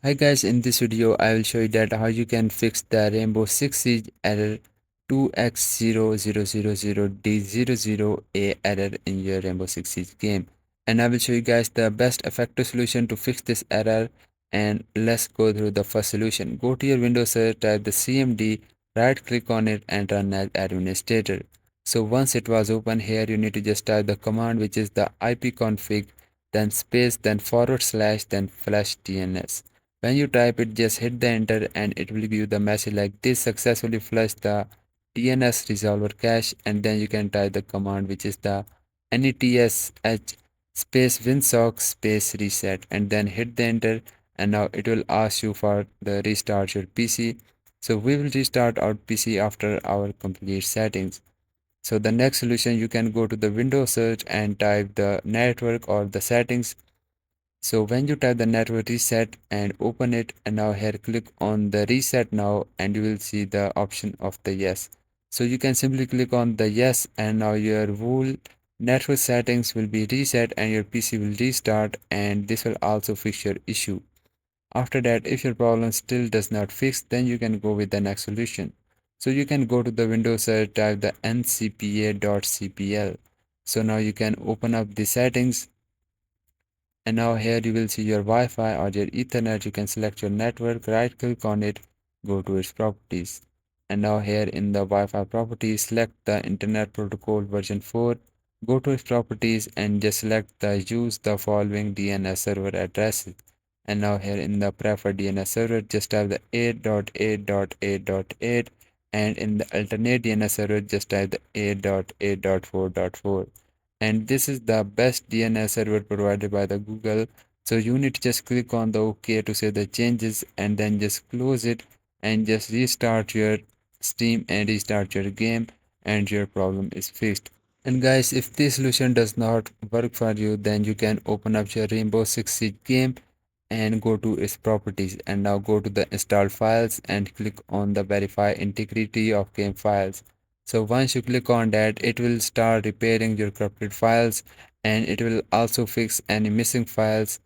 Hi guys, in this video I will show you that how you can fix the Rainbow Six Siege error 2x0000D00A error in your Rainbow Six Siege game. And I will show you guys the best effective solution to fix this error. And let's go through the first solution. Go to your Windows search, type the CMD, right click on it and run as administrator. So once it was open, here you need to just type the command, which is the ipconfig, then space, then /, then flash DNS. When you type it, just hit the enter and it will give you the message like this: successfully flush the DNS resolver cache. And then you can type the command, which is the netsh space winsock space reset, and then hit the enter. And now it will ask you for the restart your PC. So we will restart our PC after our complete settings. So the next solution, you can go to the Windows search and type the network or the settings. So when you type the network reset and open it, and now here click on the reset now, and you will see the option of the yes. So you can simply click on the yes, and now your whole network settings will be reset and your PC will restart, and this will also fix your issue. After that, if your problem still does not fix, then you can go with the next solution. So you can go to the Windows search, type the ncpa.cpl. So now you can open up the settings, and now here you will see your Wi-Fi or your Ethernet. You can select your network, right click on it, go to its properties. And now here in the Wi-Fi properties, select the Internet Protocol version 4, go to its properties and just select the use the following DNS server addresses. And now here in the preferred DNS server, just type the 8.8.8.8, and in the alternate DNS server, just type the 8.8.4.4. And this is the best DNS server provided by the Google. So you need to just click on the OK to save the changes, and then just close it and just restart your Steam and restart your game, and your problem is fixed. And guys, if this solution does not work for you, then you can open up your Rainbow Six Siege game and go to its properties, and now go to the installed files and click on the verify integrity of game files. So once you click on that, it will start repairing your corrupted files, and it will also fix any missing files,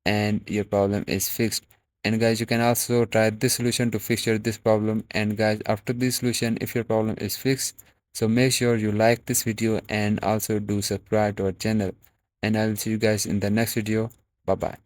and your problem is fixed. And guys, you can also try this solution to fix your this problem. And guys, after this solution, if your problem is fixed, so make sure you like this video and also do subscribe to our channel. And I will see you guys in the next video. Bye bye.